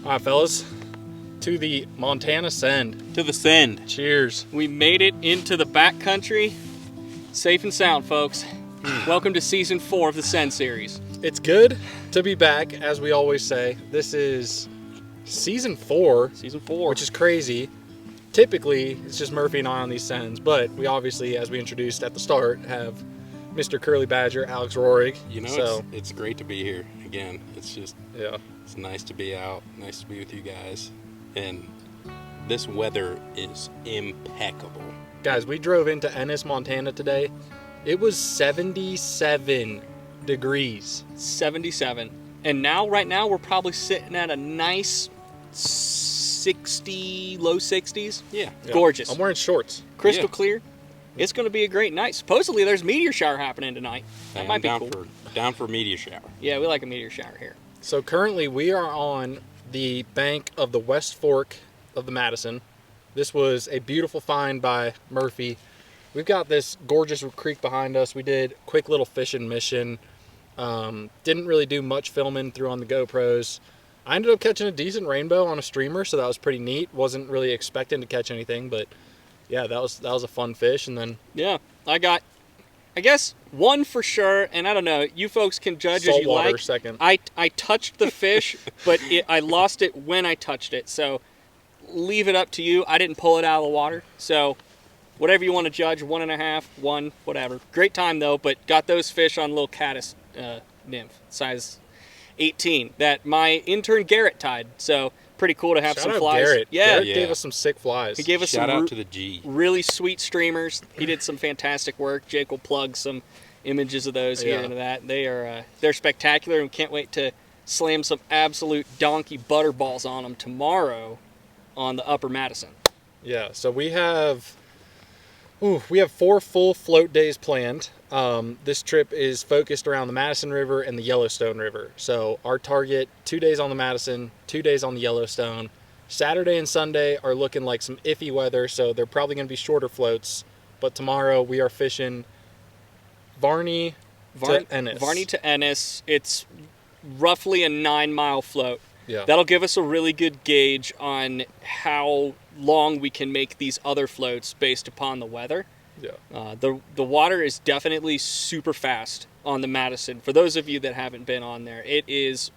All right, fellas, to the Montana Send. To the Send. Cheers. We made it into the backcountry, safe and sound, folks. Welcome to season 4 of the Send series. It's good to be back, as we always say. This is season 4. Season 4. Which is crazy. Typically, it's just Murphy and I on these Sends, but we obviously, as we introduced at the start, have Mr. Curly Badger, Alex Rohrig. You know, it's great to be here again. It's just, yeah, it's nice to be out, nice to be with you guys. And this weather is impeccable. Guys, we drove into Ennis, Montana today. It was 77 degrees. 77. And now, right now, we're probably sitting at a nice 60, low 60s. Yeah. Gorgeous. I'm wearing shorts. Crystal clear. It's going to be a great night. Supposedly, there's a meteor shower happening tonight. That might be cool. Down for a meteor shower. Yeah, we like a meteor shower here. So currently, we are on the bank of the West Fork of the Madison. This was a beautiful find by Murphy. We've got this gorgeous creek behind us. We did a quick little fishing mission. Didn't really do much filming through on the GoPros. I ended up catching a decent rainbow on a streamer, so that was pretty neat. Wasn't really expecting to catch anything, but yeah, that was a fun fish. And then I guess one for sure, and I don't know, you folks can judge as you like. Second. I touched the fish, but I lost it when I touched it, so leave it up to you. I didn't pull it out of the water, so whatever you want to judge, 1.5, 1, whatever. Great time though, but got those fish on little caddis nymph, size 18, that my intern Garrett tied, so pretty cool to have Shout some out flies. Garrett. Yeah. Garrett gave us some sick flies. He gave us Shout some out to the G. really sweet streamers. He did some fantastic work. Jake will plug some images of those here into that. They're spectacular, and can't wait to slam some absolute donkey butterballs on them tomorrow on the Upper Madison. Yeah, so we have 4 full float days planned. This trip is focused around the Madison River and the Yellowstone River. So our target, 2 days on the Madison, 2 days on the Yellowstone. Saturday and Sunday are looking like some iffy weather, so they're probably going to be shorter floats. But tomorrow we are fishing Varney to Ennis. Varney to Ennis. It's roughly a 9-mile float. Yeah. That'll give us a really good gauge on how long we can make these other floats based upon the weather. Yeah. The water is definitely super fast on the Madison. For those of you that haven't been on there, it is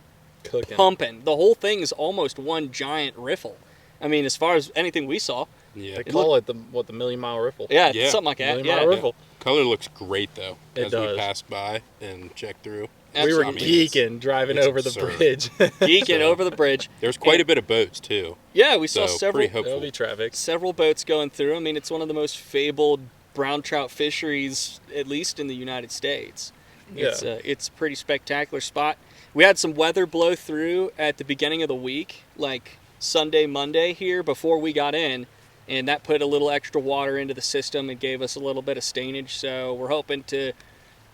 Cooking. pumping. The whole thing is almost one giant riffle. I mean, as far as anything we saw. Yeah. They call it the Million Mile Riffle. Yeah, something like that. Million Mile Riffle. Color looks great though. It as does. we passed by and checked through. We were Absolutely. geeking driving it's over the absurd. bridge. Geeking over the bridge. There's quite a bit of boats too. Yeah, we saw So, several pretty hopeful. There'll be traffic. several boats going through. I mean, it's one of the most fabled brown trout fisheries, at least in the United States. It's a pretty spectacular spot. We had some weather blow through at the beginning of the week, like Sunday, Monday here before we got in, and that put a little extra water into the system and gave us a little bit of stainage. So we're hoping to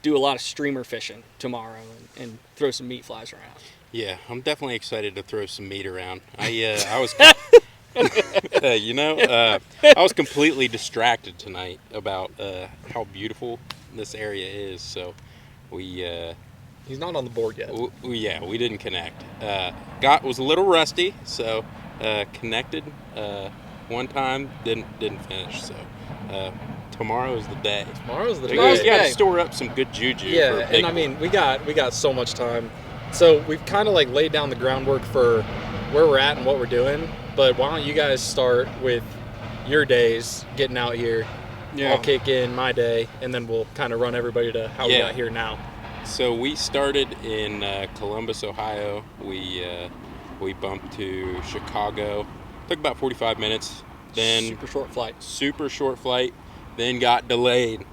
do a lot of streamer fishing tomorrow and throw some meat flies around. Yeah, I'm definitely excited to throw some meat around. I was, I was completely distracted tonight about how beautiful this area is. So we, He's not on the board yet. we didn't connect. Was a little rusty, so connected one time, didn't finish. So tomorrow is the day. Tomorrow's the You day. got to store up some good juju. for a Yeah, big and I mean, we got so much time. So we've kind of like laid down the groundwork for where we're at and what we're doing. But why don't you guys start with your days getting out here? Yeah. I'll kick in my day, and then we'll kind of run everybody to how we got here now. So we started in Columbus, Ohio. We bumped to Chicago. Took about 45 minutes. Then Super short flight. Then got delayed.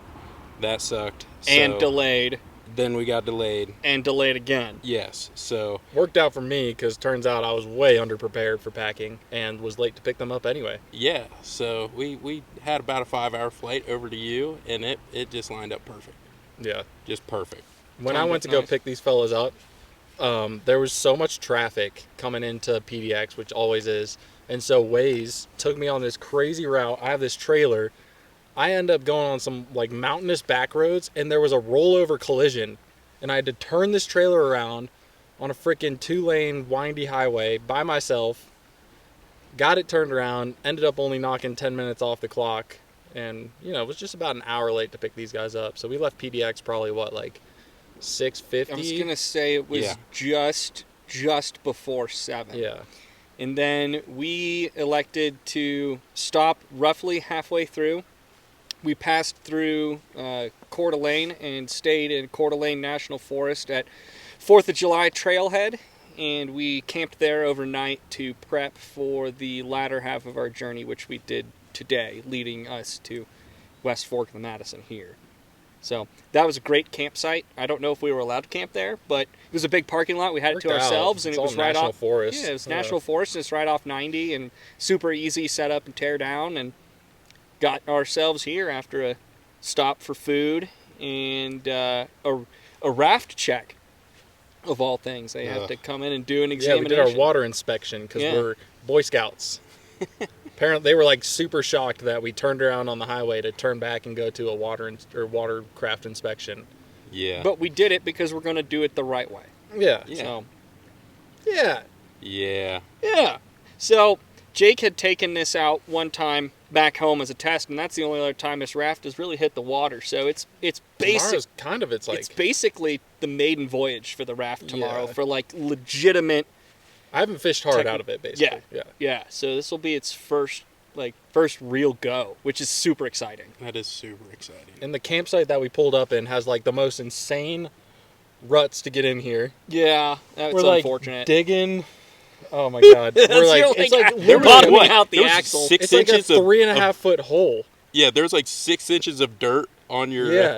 That sucked. And So delayed. Then we got delayed. And delayed again. Yes. So Worked out for me because turns out I was way underprepared for packing and was late to pick them up anyway. yeah. So we had about a 5-hour flight over to you, and it just lined up perfect. Yeah. Just perfect. When I went to go pick these fellas up, there was so much traffic coming into PDX, which always is. And so Waze took me on this crazy route. I have this trailer. I end up going on some like mountainous back roads, and there was a rollover collision. And I had to turn this trailer around, on a freaking 2-lane windy highway by myself. Got it turned around, ended up only knocking 10 minutes off the clock, and it was just about an hour late to pick these guys up. So we left PDX probably like 6:50. I was gonna say it was just before 7. Yeah. And then we elected to stop roughly halfway through. We passed through Coeur d'Alene and stayed in Coeur d'Alene National Forest at 4th of July Trailhead, and we camped there overnight to prep for the latter half of our journey, which we did today, leading us to West Fork of the Madison here. So that was a great campsite. I don't know if we were allowed to camp there, but it was a big parking lot. We had it to ourselves, and it was right off forest. Yeah, it was national forest, and it's right off 90, and super easy set up and tear down. And got ourselves here after a stop for food and a raft check. Of all things, they have to come in and do an examination. Yeah, we did our water inspection because we're Boy Scouts. Apparently, they were like super shocked that we turned around on the highway to turn back and go to a watercraft inspection. Yeah. But we did it because we're going to do it the right way. Yeah. So. Yeah. Yeah. Yeah. So Jake had taken this out one time back home as a test, and that's the only other time this raft has really hit the water. So it's basically the maiden voyage for the raft tomorrow for like legitimate. I haven't fished hard out of it, basically. Yeah. So this will be its first real go, which is super exciting. That is super exciting. And the campsite that we pulled up in has like the most insane ruts to get in here. Yeah, that's we're unfortunate. Like digging. Oh my god! We're like it's like they're bottoming out the axle. It's like a 3.5 foot hole. Yeah, there's like 6 inches of dirt on your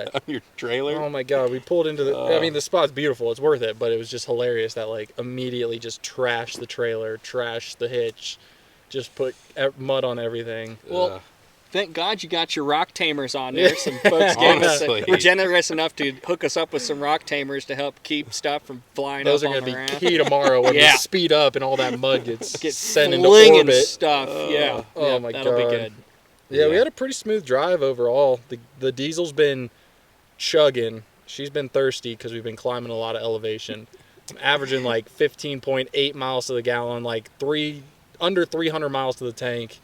trailer. Oh my god! We pulled into the. I mean, the spot's beautiful. It's worth it, but it was just hilarious that like immediately just trashed the trailer, trashed the hitch, just put mud on everything. Well, thank God you got your rock tamers on there. Some folks were generous enough to hook us up with some rock tamers to help keep stuff from flying Those up are on going to be around. key tomorrow when we speed up and all that mud gets sent into flinging orbit. Stuff. Oh my god. That'll be good. Yeah, we had a pretty smooth drive overall. The diesel's been chugging. She's been thirsty because we've been climbing a lot of elevation. I'm averaging like 15.8 miles to the gallon, like under 300 miles to the tank.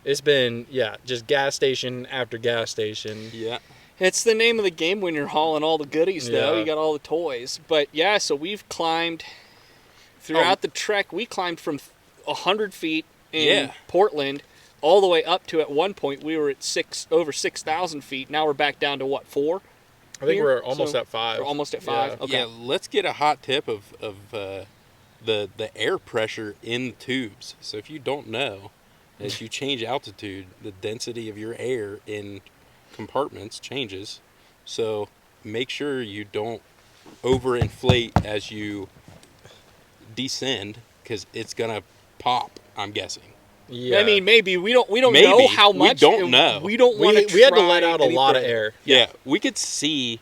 It's been, just gas station after gas station. Yeah. It's the name of the game when you're hauling all the goodies, though. You got all the toys. But, so we've climbed throughout the trek. We climbed from 100 feet in Portland all the way up to, at one point, we were at over 6,000 feet. Now we're back down to, what, 4? I think we're almost at 5. We're almost at 5? Yeah. Okay. Yeah, let's get a hot tip of the air pressure in the tubes. So if you don't know, as you change altitude, the density of your air in compartments changes. So make sure you don't overinflate as you descend, because it's gonna pop, I'm guessing. Yeah. I mean, maybe we don't know how much. We don't know. We don't want to. We had to let out a lot of air. Yeah, we could see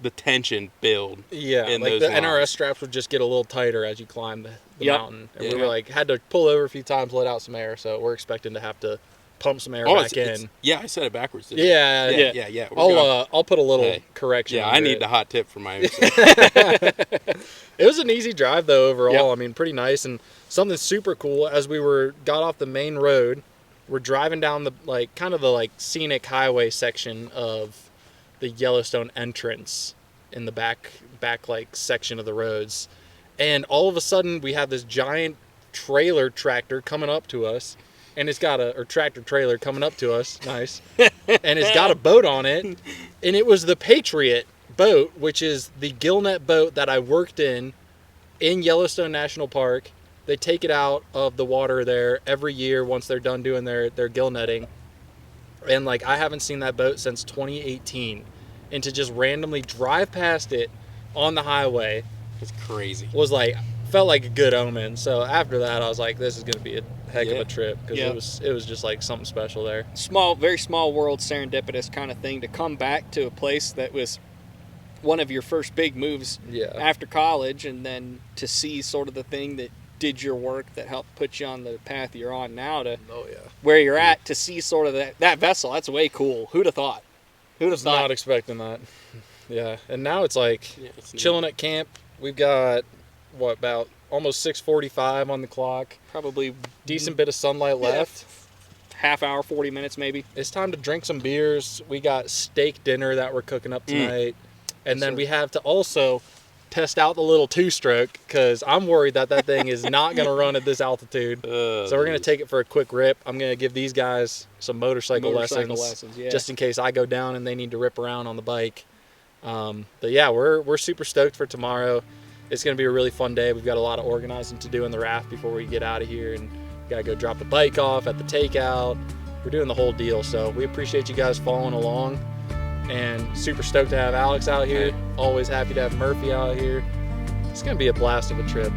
the tension build. Yeah, in like those the lines. NRS straps would just get a little tighter as you climb the mountain. And we were like, had to pull over a few times, let out some air. So we're expecting to have to pump some air back in. Yeah, I said it backwards. Yeah. I'll put a little correction. Yeah, I need the hot tip for my own sake. It was an easy drive though overall. Yep. I mean, pretty nice, and something super cool as we got off the main road. We're driving down the kind of the scenic highway section of the Yellowstone entrance in the back section of the roads, and all of a sudden we have this giant trailer tractor coming up to us, and it's got tractor trailer coming up to us, nice, and it's got a boat on it, and it was the Patriot boat, which is the gillnet boat that I worked in Yellowstone National Park. They take it out of the water there every year once they're done doing their gill netting, and I haven't seen that boat since 2018. And to just randomly drive past it on the highway, it's crazy. Felt like a good omen. So after that, I was like, this is going to be a heck of a trip, because it was just something special there. Very small world, serendipitous kind of thing to come back to a place that was one of your first big moves after college, and then to see sort of the thing that did your work that helped put you on the path you're on now to where you're at, to see sort of that vessel. That's way cool. Who'd have thought? Not expecting that. Yeah, and now it's chilling at camp. We've got what, about almost 6:45 on the clock. Probably Decent bit of sunlight left. half hour, 40 minutes maybe. It's time to drink some beers. We got steak dinner that we're cooking up tonight. And then we have to also test out the little two-stroke, because I'm worried that thing is not going to run at this altitude. So we're going to take it for a quick rip. I'm going to give these guys some motorcycle lessons yeah. just in case I go down and they need to rip around on the bike. But yeah, we're super stoked for tomorrow. It's going to be a really fun day. We've got a lot of organizing to do in the raft before we get out of here, and got to go drop the bike off at the takeout. We're doing the whole deal, so we appreciate you guys following along. And super stoked to have Alex out here. Always happy to have Murphy out here. It's going to be a blast of a trip.